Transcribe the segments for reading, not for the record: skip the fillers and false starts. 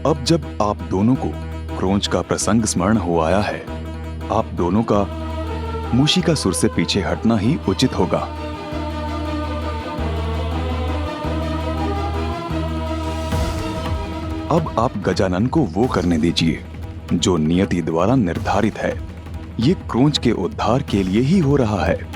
अब जब आप दोनों को क्रोंच का प्रसंग स्मरण हो आया है, आप दोनों का मूषिकासुर से पीछे हटना ही उचित होगा। अब आप गजानन को वो करने दीजिए जो नियति द्वारा निर्धारित है। ये क्रोंच के उद्धार के लिए ही हो रहा है।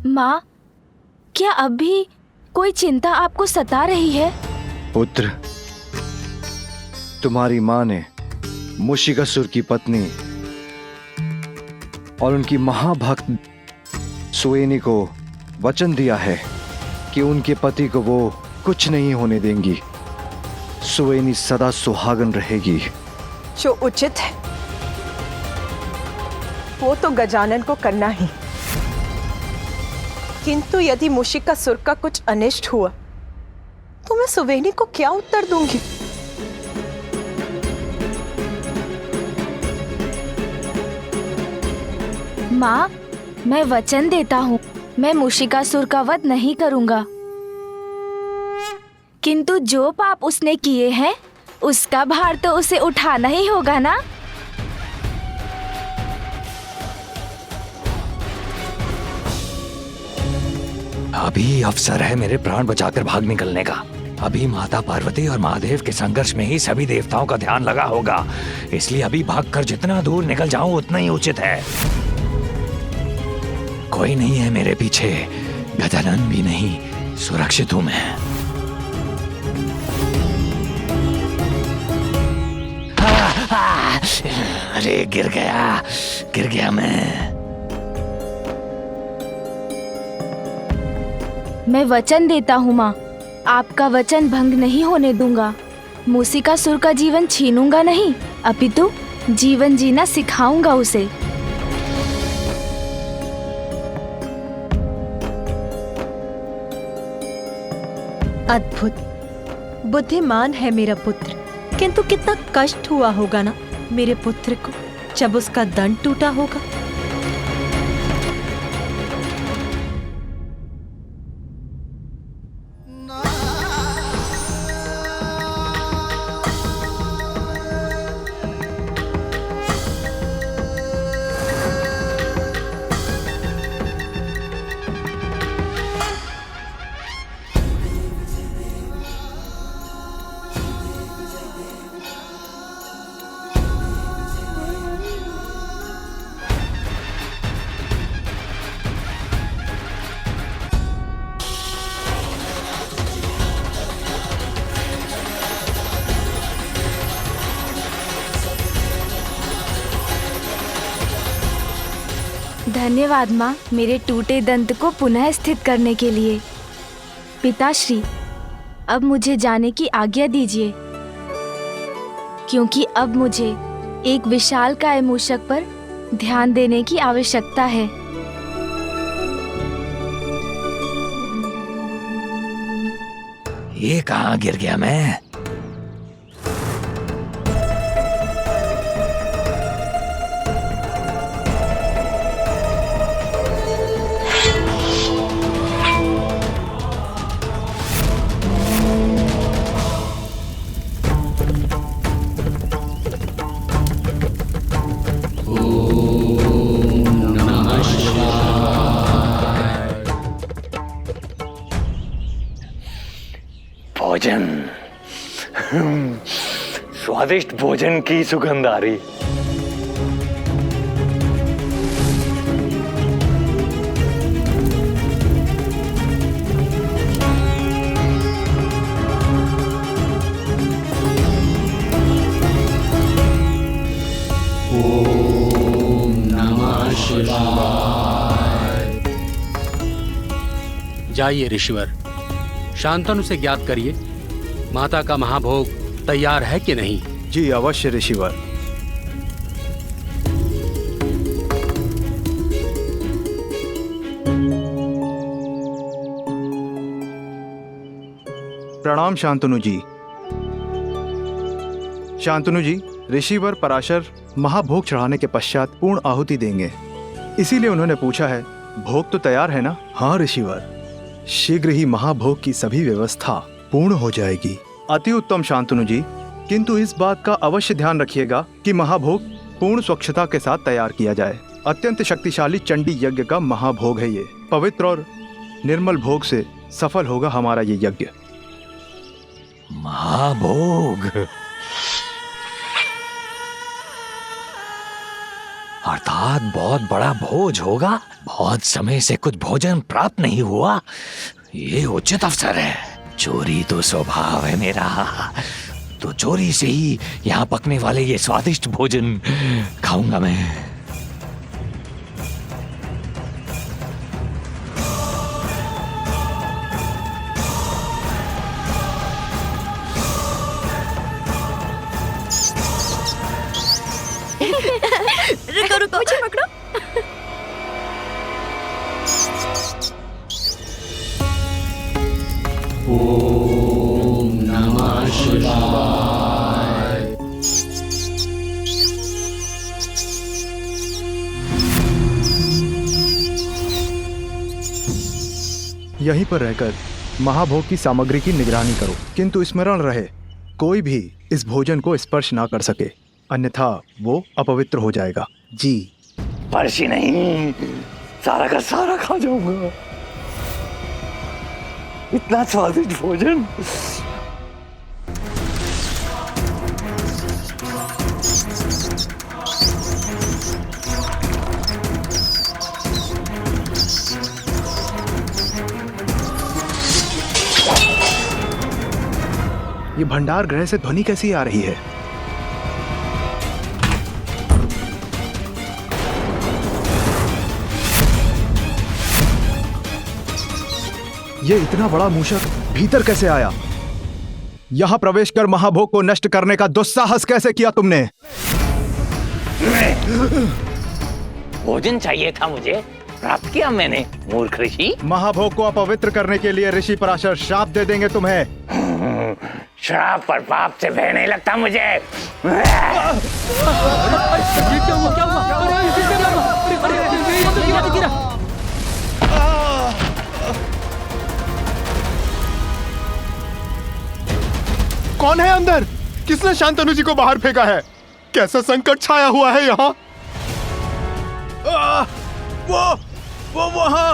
माँ, क्या अब भी कोई चिंता आपको सता रही है? पुत्र, तुम्हारी माँ ने मूषिकासुर की पत्नी और उनकी महाभक्त सुवेनी को वचन दिया है कि उनके पति को वो कुछ नहीं होने देंगी। सुवेनी सदा सुहागन रहेगी। जो उचित है वो तो गजानन को करना ही, किंतु यदि मूषिकासुर का कुछ अनिष्ट हुआ तो मैं सुवेनी को क्या उत्तर दूंगी? माँ, मैं वचन देता हूँ, मैं मूषिकासुर का वध नहीं करूँगा। किंतु जो पाप उसने किए हैं उसका भार तो उसे उठाना ही होगा ना। अभी अवसर है मेरे प्राण बचाकर भाग निकलने का। अभी माता पार्वती और महादेव के संघर्ष में ही सभी देवताओं का ध्यान लगा होगा, इसलिए अभी भागकर जितना दूर निकल जाऊं उतना ही उचित है। कोई नहीं है मेरे पीछे, गजानन भी नहीं, सुरक्षित हूं मैं। अरे गिर गया मैं वचन देता हूँ माँ, आपका वचन भंग नहीं होने दूंगा। मूषिकासुर का जीवन छीनूंगा नहीं, अपितु जीवन जीना सिखाऊंगा उसे। अद्भुत बुद्धिमान है मेरा पुत्र, किंतु कितना कष्ट हुआ होगा ना मेरे पुत्र को जब उसका दंड टूटा होगा। धन्यवाद माँ, मेरे टूटे दंत को पुनः स्थित करने के लिए। पिताश्री, अब मुझे जाने की आज्ञा दीजिए, क्योंकि अब मुझे एक विशालकाय मूषक पर ध्यान देने की आवश्यकता है। ये कहाँ गिर गया मैं? भोजन, स्वादिष्ट भोजन की सुगंध आ रही। ओम नमः शिवाय। जाइए ऋषिवर, शांतनु से ज्ञात करिए माता का महाभोग तैयार है कि नहीं। जी अवश्य ऋषिवर। प्रणाम शांतनु जी। शांतनु जी, ऋषिवर पराशर महाभोग चढ़ाने के पश्चात पूर्ण आहुति देंगे, इसीलिए उन्होंने पूछा है भोग तो तैयार है ना? हाँ ऋषिवर, शीघ्र ही महाभोग की सभी व्यवस्था पूर्ण हो जाएगी। अति उत्तम शांतनु जी, किंतु इस बात का अवश्य ध्यान रखिएगा कि महाभोग पूर्ण स्वच्छता के साथ तैयार किया जाए। अत्यंत शक्तिशाली चंडी यज्ञ का महाभोग है ये। पवित्र और निर्मल भोग से सफल होगा हमारा ये यज्ञ। महाभोग अर्थात बहुत बड़ा भोज होगा। बहुत समय से कुछ भोजन प्राप्त नहीं हुआ, ये उचित अवसर है। चोरी तो स्वभाव है मेरा, तो चोरी से ही यहाँ पकने वाले ये स्वादिष्ट भोजन खाऊंगा मैं। रुको रुको, मुझे पकड़ो। ओम नमः शिवाय। यहीं पर रहकर महाभोग की सामग्री की निगरानी करो, किंतु स्मरण रहे कोई भी इस भोजन को स्पर्श ना कर सके, अन्यथा वो अपवित्र हो जाएगा। जी। स्पर्श ही नहीं, सारा का सारा खा जाऊंगा। इतना स्वादिष्ट भोजन। ये भंडार गृह से ध्वनि कैसी आ रही है? ये इतना बड़ा मूषक भीतर कैसे आया? यहां प्रवेश कर महाभोग को नष्ट करने का दुस्साहस कैसे किया तुमने? भोजन चाहिए था मुझे, प्राप्त किया मैंने, मूर्ख ऋषि। महाभोग को अपवित्र करने के लिए ऋषि पराशर श्राप दे देंगे तुम्हें। श्राप पर पाप से भय नहीं लगता मुझे। कौन है अंदर? किसने शांतनु जी को बाहर फेंका है? कैसा संकट छाया हुआ है यहाँ? वो वहां।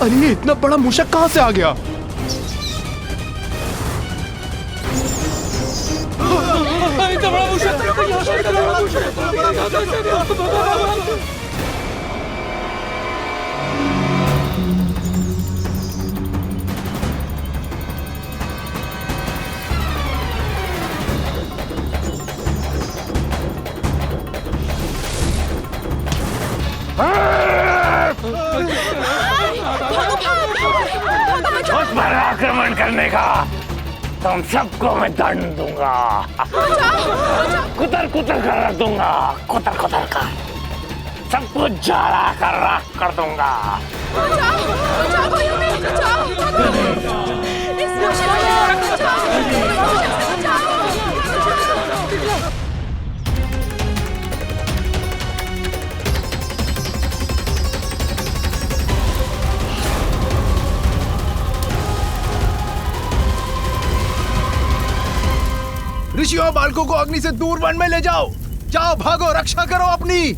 अरे ये इतना बड़ा मूषक कहां से आ गया? उस पर आक्रमण करने का तुम सबको मैं दंड दूंगा। कुतर कुतर कर रख दूंगा, कुतर कुतर कर सब कुछ जारा कर राख कर दूंगा। ऋषियों, बालकों को अग्नि से दूर वन में ले जाओ। जाओ, भागो, रक्षा करो अपनी।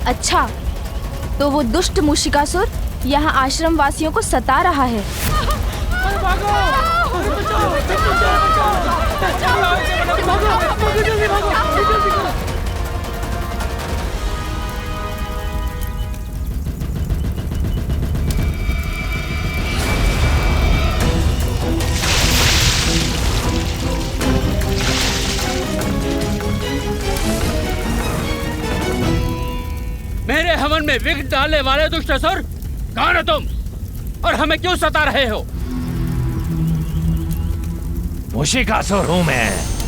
अच्छा, तो वो दुष्ट मूषिकासुर यहाँ आश्रम वासियों को सता रहा है। जीवन में विघ्न डालने वाले दुष्ट असुर, कौन हो तुम और हमें क्यों सता रहे हो? मूषिकासुर हूं मैं।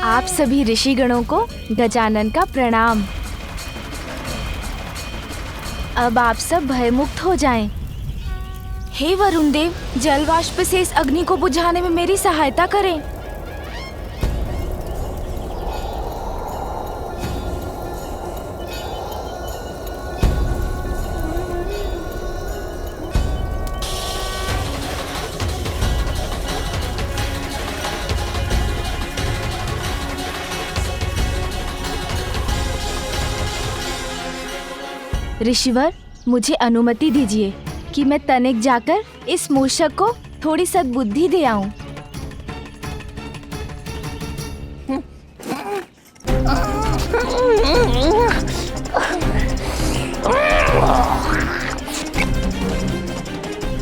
आप सभी ऋषिगणों को गजानन का प्रणाम। अब आप सब भयमुक्त हो जाएं। हे वरुण देव, जलवाष्प से इस अग्नि को बुझाने में मेरी सहायता करें। ऋषिवर, मुझे अनुमति दीजिए कि मैं तनिक जाकर इस मूषक को थोड़ी सद्बुद्धि दे आऊं।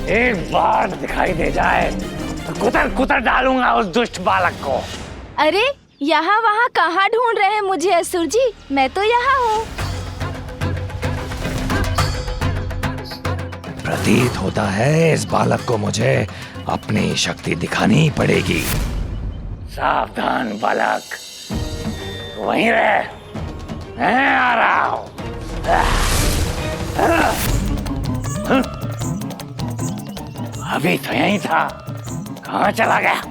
एक बार दिखाई दे जाए तो कुतर कुतर डालूंगा उस दुष्ट बालक को। अरे यहाँ वहाँ कहाँ ढूंढ रहे हैं मुझे असुर जी? मैं तो यहाँ हूँ। प्रतीत होता है इस बालक को मुझे अपनी शक्ति दिखानी पड़ेगी। सावधान बालक, वहीं रह, मैं आ रहा हूं। अभी तो यहीं था, कहाँ चला गया?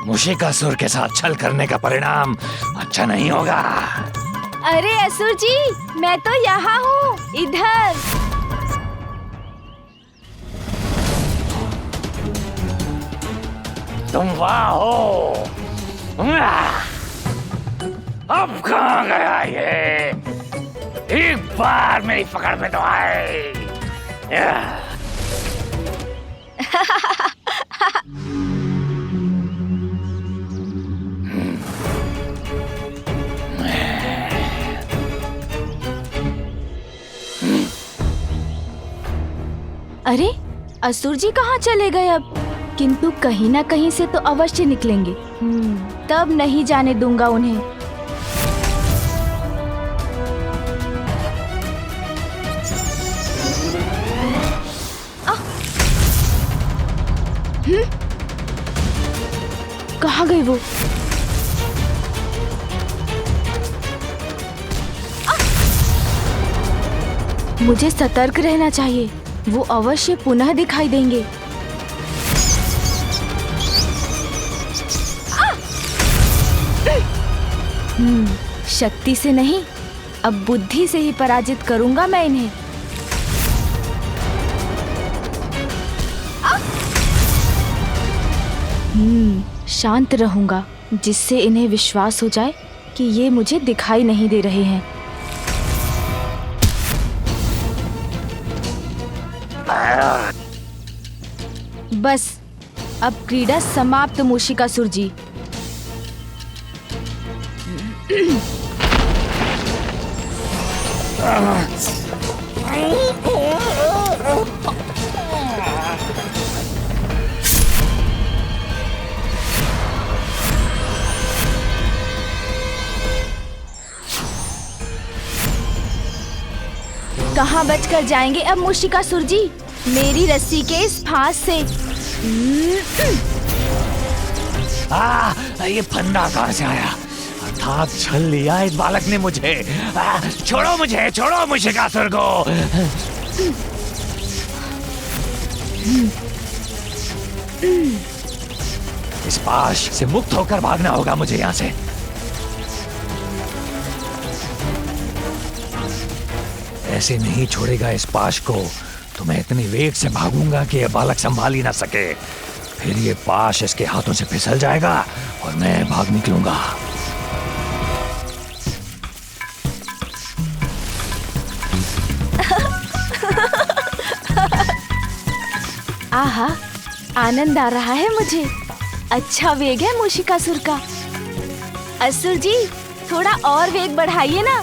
मूषिकासुर के साथ छल करने का परिणाम अच्छा नहीं होगा। अरे असुर जी, मैं तो यहाँ हूँ, इधर। तुम वहाँ हो? अब कहाँ गया ये? एक बार मेरी पकड़ में तो आए। अरे असुर जी कहाँ चले गए अब? किंतु कहीं ना कहीं से तो अवश्य निकलेंगे। तब नहीं जाने दूंगा उन्हें। कहाँ गए वो? मुझे सतर्क रहना चाहिए, वो अवश्य पुनः दिखाई देंगे। शक्ति से नहीं, अब बुद्धि से ही पराजित करूंगा मैं इन्हें। शांत रहूंगा, जिससे इन्हें विश्वास हो जाए कि ये मुझे दिखाई नहीं दे रहे हैं। बस, अब क्रीड़ा समाप्त मूषिकासुर जी। कहाँ बचकर जाएंगे अब मूषिकासुर जी मेरी रस्सी के इस फांस से? ये फंदा कहाँ से आया? अर्थात छल लिया इस बालक ने मुझे। छोड़ो मुझे, छोड़ो मूषिकासुर को। इस पाश से मुक्त होकर भागना होगा मुझे यहाँ से। ऐसे नहीं छोड़ेगा इस पाश को तो मैं इतनी वेग से भागूंगा कि यह बालक संभाल ही ना सके। फिर ये पाश इसके हाथों से फिसल जाएगा और मैं भाग निकलूंगा। आहा, आनंद आ रहा है मुझे। अच्छा वेग है मूषिकासुर का। असुर जी, थोड़ा और वेग बढ़ाइए ना।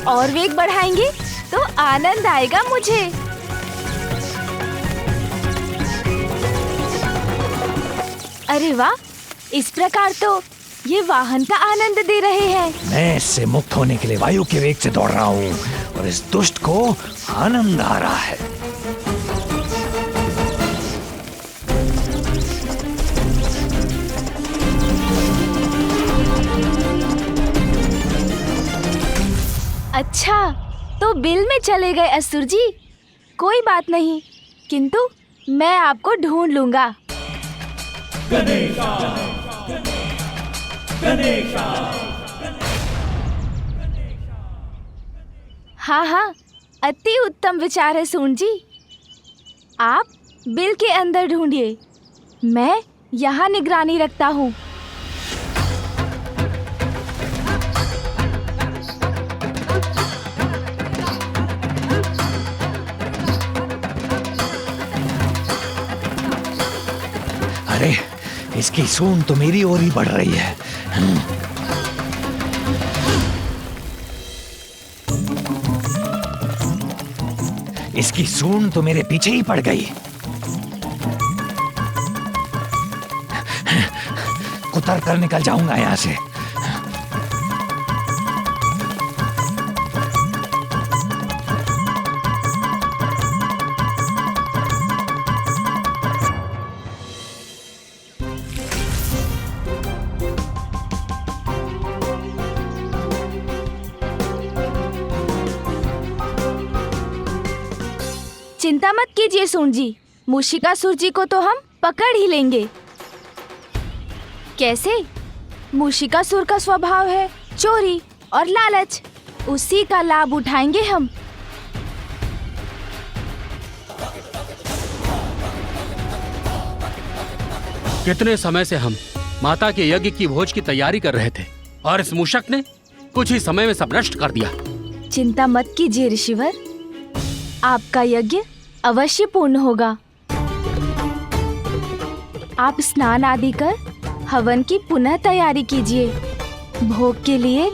और वेग बढ़ाएंगे तो आनंद आएगा मुझे। अरे वाह, इस प्रकार तो ये वाहन का आनंद दे रहे हैं। मैं इससे मुक्त होने के लिए वायु के वेग से दौड़ रहा हूँ और इस दुष्ट को आनंद आ रहा है। अच्छा, तो बिल में चले गए असुर जी। कोई बात नहीं, किंतु मैं आपको ढूंढ लूंगा। हाँ हाँ, अति उत्तम विचार है सूंड जी। आप बिल के अंदर ढूंढिए, मैं यहाँ निगरानी रखता हूँ। अरे, इसकी सूंड तो मेरी ओर ही बढ़ रही है। इसकी सूंड तो मेरे पीछे ही पड़ गई। कुतर कर निकल जाऊंगा यहां से। चिंता मत कीजिए सूंड जी, मूषिकासुर जी को तो हम पकड़ ही लेंगे। कैसे? मूषिकासुर का स्वभाव है चोरी और लालच, उसी का लाभ उठाएंगे हम। कितने समय से हम माता के यज्ञ की भोज की तैयारी कर रहे थे और इस मूषक ने कुछ ही समय में सब नष्ट कर दिया। चिंता मत कीजिए ऋषिवर, आपका यज्ञ अवश्य पूर्ण होगा। आप स्नान आदि कर हवन की पुनः तैयारी कीजिए। भोग के लिए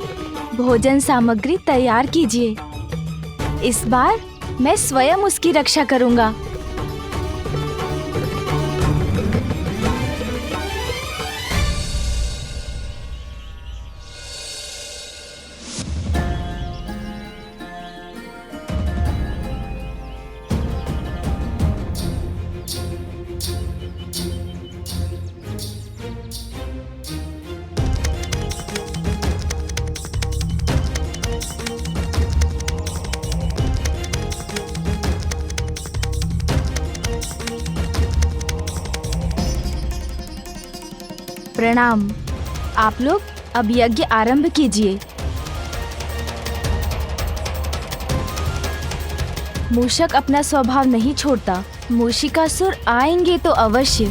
भोजन सामग्री तैयार कीजिए। इस बार मैं स्वयं उसकी रक्षा करूंगा। प्रणाम। आप लोग अब यज्ञ आरंभ कीजिए। मूषक अपना स्वभाव नहीं छोड़ता। मूषिकासुर आएंगे तो अवश्य।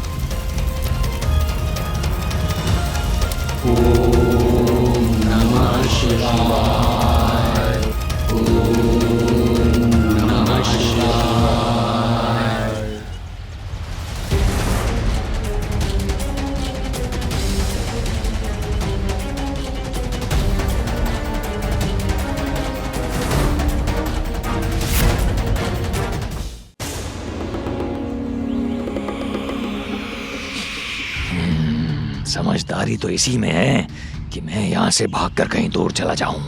ओम नमः शिवाय। ओम नमः शिवाय। समझदारी तो इसी में है कि मैं यहाँ से भागकर कहीं दूर चला जाऊं।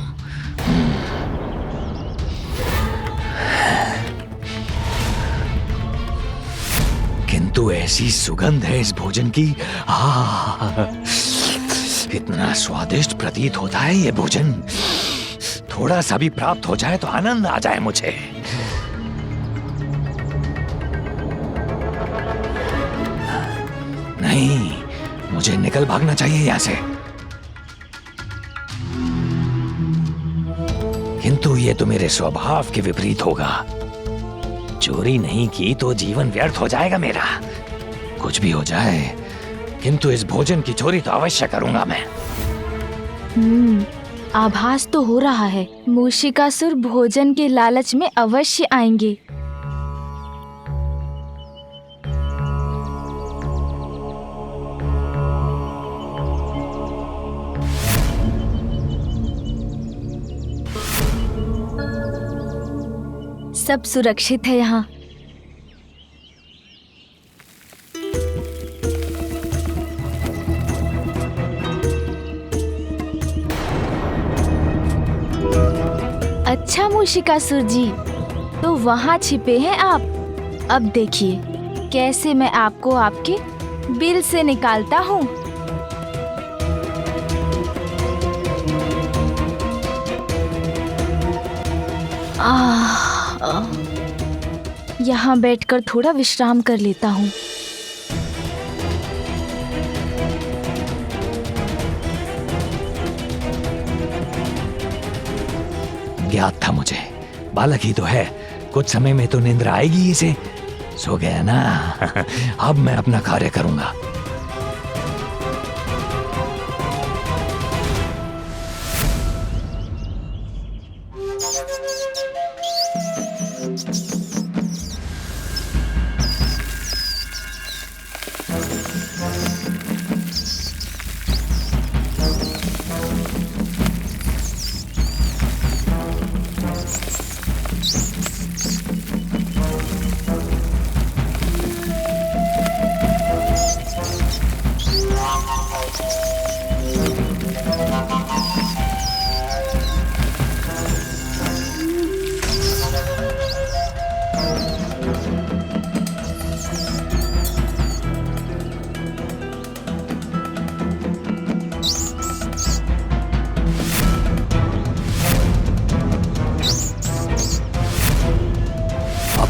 किंतु ऐसी सुगंध है इस भोजन की, इतना स्वादिष्ट प्रतीत होता है ये भोजन। थोड़ा सा भी प्राप्त हो जाए तो आनंद आ जाए मुझे। नहीं, मुझे निकल भागना चाहिए यहाँ से। किंतु ये तो मेरे स्वभाव के विपरीत होगा। चोरी नहीं की तो जीवन व्यर्थ हो जाएगा मेरा। कुछ भी हो जाए, किंतु इस भोजन की चोरी तो अवश्य करूंगा मैं। आभास तो हो रहा है मूषिकासुर भोजन के लालच में अवश्य आएंगे। सब सुरक्षित है यहाँ। अच्छा मूषिकासुर जी, तो वहाँ छिपे हैं आप। अब देखिए कैसे मैं आपको आपके बिल से निकालता हूँ। यहाँ बैठकर थोड़ा विश्राम कर लेता हूँ। ज्ञात था मुझे, बालक ही तो है, कुछ समय में तो निंद्रा आएगी इसे। सो गया ना। अब मैं अपना कार्य करूंगा।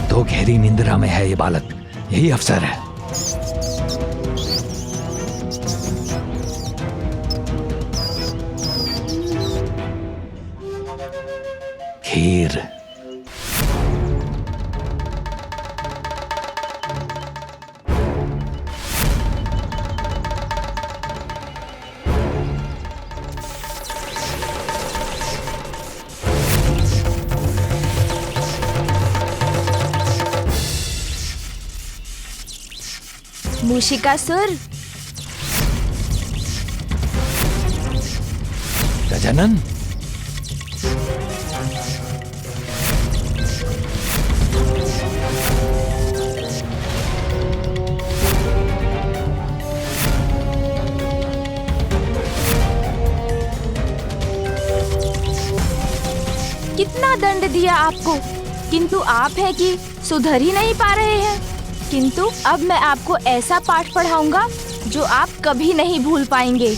तो गहरी निंद्रा में है ये बालक, यही अवसर है। खीर। मूषिकासुर, गजानन, कितना दंड दिया आपको, किंतु आप हैं कि सुधर ही नहीं पा रहे हैं। किंतु अब मैं आपको ऐसा पाठ पढ़ाऊंगा जो आप कभी नहीं भूल पाएंगे।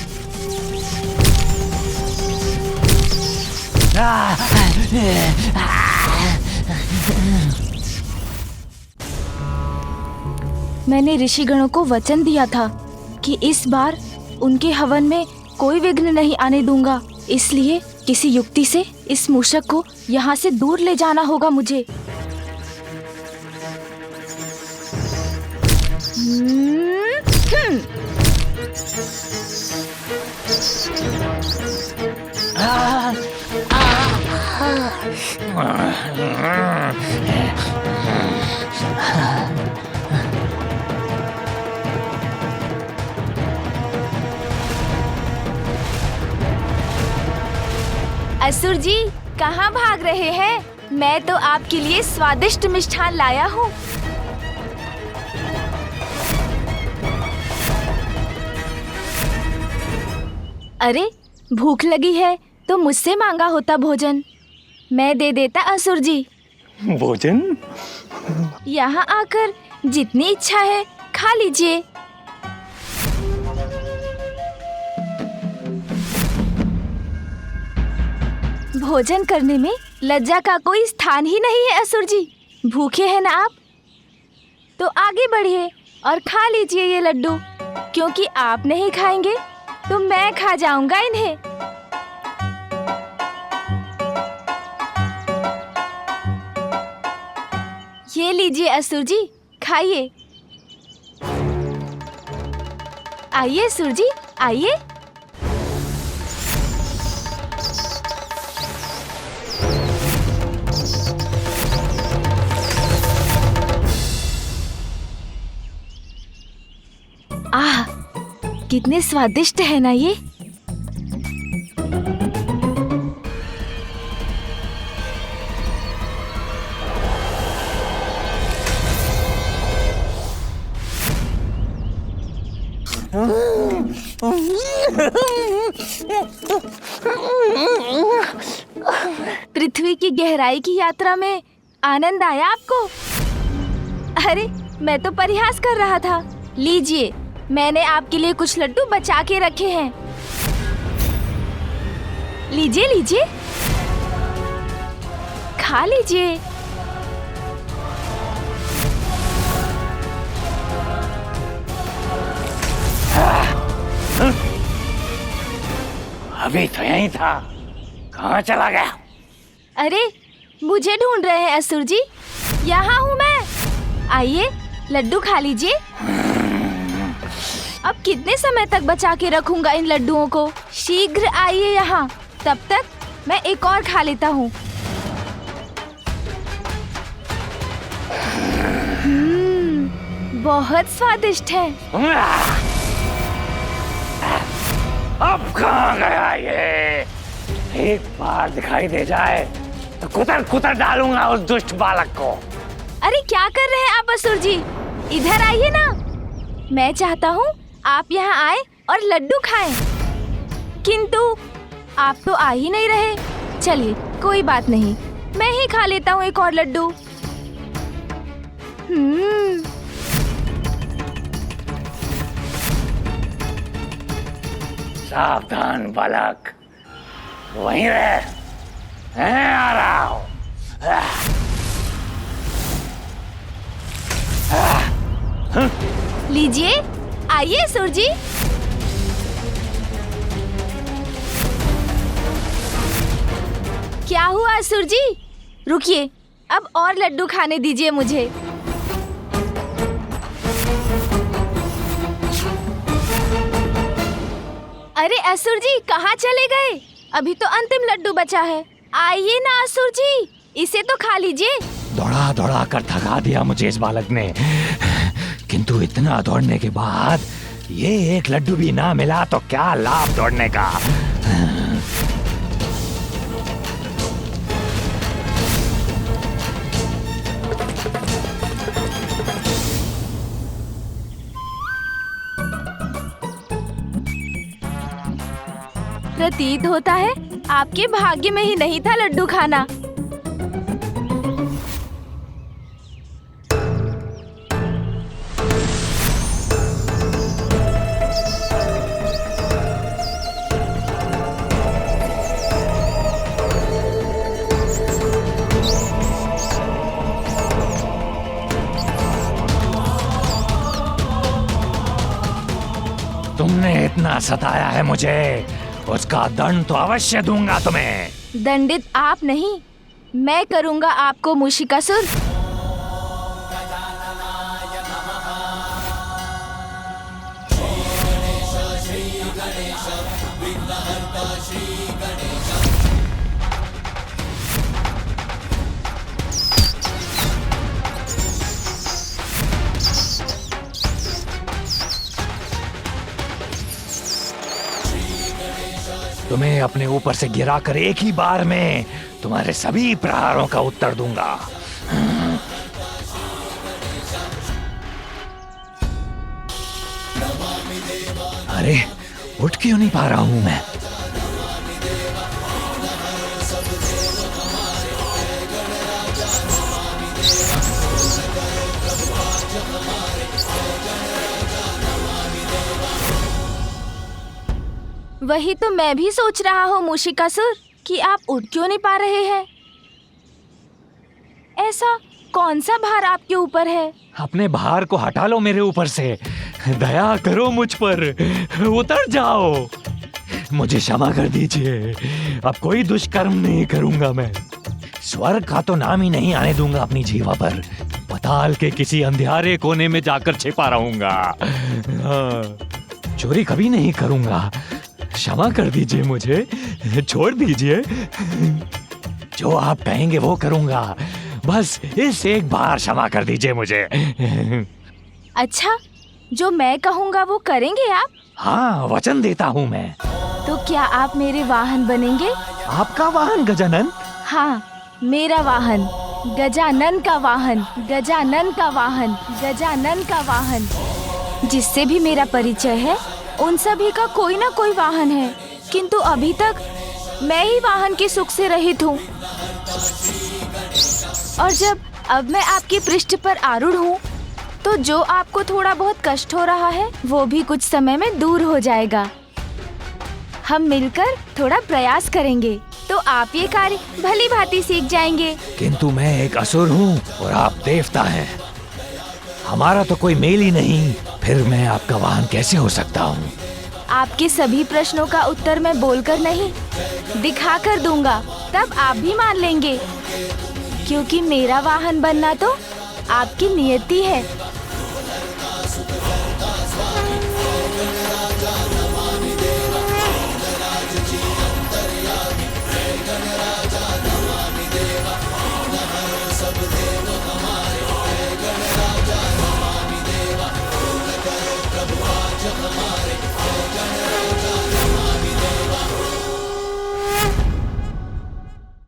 मैंने ऋषिगणों को वचन दिया था कि इस बार उनके हवन में कोई विघ्न नहीं आने दूंगा, इसलिए किसी युक्ति से इस मूषक को यहाँ से दूर ले जाना होगा मुझे। असुर जी, कहाँ भाग रहे हैं? मैं तो आपके लिए स्वादिष्ट मिष्ठान लाया हूँ। अरे, भूख लगी है तो मुझसे मांगा होता भोजन, मैं दे देता असुर जी। भोजन? यहाँ आकर जितनी इच्छा है खा लीजिए। भोजन करने में लज्जा का कोई स्थान ही नहीं है असुर जी। भूखे हैं ना आप? तो आगे बढ़िए और खा लीजिए ये लड्डू, क्योंकि आप नहीं खाएंगे तो मैं खा जाऊंगा इन्हें। ये लीजिए असुर जी, खाइए। आइए असुर जी, आइए। आह, कितने स्वादिष्ट है ना ये। पृथ्वी की गहराई की यात्रा में आनंद आया आपको? अरे मैं तो परिहास कर रहा था। लीजिए, मैंने आपके लिए कुछ लड्डू बचा के रखे हैं। लीजिए लीजिए, खा लीजिए। अभी तो यहीं था, कहाँ चला गया? अरे मुझे ढूंढ रहे हैं असुर जी? यहाँ हूँ मैं। आइए, लड्डू खा लीजिए। अब कितने समय तक बचा के रखूंगा इन लड्डुओं को? शीघ्र आइए यहाँ, तब तक मैं एक और खा लेता हूँ। बहुत स्वादिष्ट है। अब कहाँ गया ये? एक बार दिखाई दे जाए तो कुतर कुतर डालूंगा उस दुष्ट बालक को। अरे क्या कर रहे हैं आप असुर जी? इधर आइए ना। मैं चाहता हूँ आप यहाँ आए और लड्डू खाएं, किंतु आप तो आ ही नहीं रहे। चलिए कोई बात नहीं, मैं ही खा लेता हूँ एक और लड्डू। सावधान बालक, वहीं रह, मैं आ रहा हूँ। लीजिए, आइए असुर जी। क्या हुआ असुर जी? रुकिए, अब और लड्डू खाने दीजिए मुझे। अरे असुर जी, कहाँ चले गए? अभी तो अंतिम लड्डू बचा है। आइए ना असुर जी, इसे तो खा लीजिए। दौड़ा दौड़ा कर थका दिया मुझे इस बालक ने, किंतु इतना दौड़ने के बाद ये एक लड्डू भी ना मिला तो क्या लाभ दौड़ने का। प्रतीत होता है आपके भाग्य में ही नहीं था लड्डू खाना। तुमने इतना सताया है मुझे, उसका दंड तो अवश्य दूंगा तुम्हें। दंडित आप नहीं, मैं करूंगा आपको मूषिकासुर। तुम्हें अपने ऊपर से गिराकर एक ही बार में तुम्हारे सभी प्रहारों का उत्तर दूंगा। अरे उठ क्यों नहीं पा रहा हूं मैं? वही तो मैं भी सोच रहा हूँ मूषिकासुर कि आप उठ क्यों नहीं पा रहे हैं। ऐसा कौन सा भार आपके ऊपर है? अपने भार को हटा लो मेरे ऊपर से, दया करो मुझ पर, उतर जाओ, मुझे क्षमा कर दीजिए। अब कोई दुष्कर्म नहीं करूंगा मैं। स्वर्ग का तो नाम ही नहीं आने दूंगा अपनी जीवा पर। पाताल के किसी अंधियारे कोने में जाकर छिपा रहूंगा। चोरी कभी नहीं करूंगा। क्षमा कर दीजिए मुझे, छोड़ दीजिए। जो आप कहेंगे वो करूंगा, बस इस एक बार क्षमा कर दीजिए मुझे। अच्छा, जो मैं कहूँगा वो करेंगे आप? हाँ, वचन देता हूँ मैं। तो क्या आप मेरे वाहन बनेंगे? आपका वाहन गजानन? हाँ, मेरा वाहन, गजानन का वाहन, गजानन का वाहन, गजानन का वाहन। जिससे भी मेरा परिचय है उन सभी का कोई ना कोई वाहन है, किंतु अभी तक मैं ही वाहन के सुख से रहित हूँ। और जब अब मैं आपके पृष्ठ पर आरूढ़ हूँ तो जो आपको थोड़ा बहुत कष्ट हो रहा है वो भी कुछ समय में दूर हो जाएगा। हम मिलकर थोड़ा प्रयास करेंगे तो आप ये कार्य भली भांति सीख जाएंगे। किंतु मैं एक असुर हूँ और आप देवता हैं। हमारा तो कोई मेल ही नहीं, फिर मैं आपका वाहन कैसे हो सकता हूँ? आपके सभी प्रश्नों का उत्तर मैं बोलकर नहीं, दिखा कर दूंगा, तब आप भी मान लेंगे। क्योंकि मेरा वाहन बनना तो आपकी नियति है।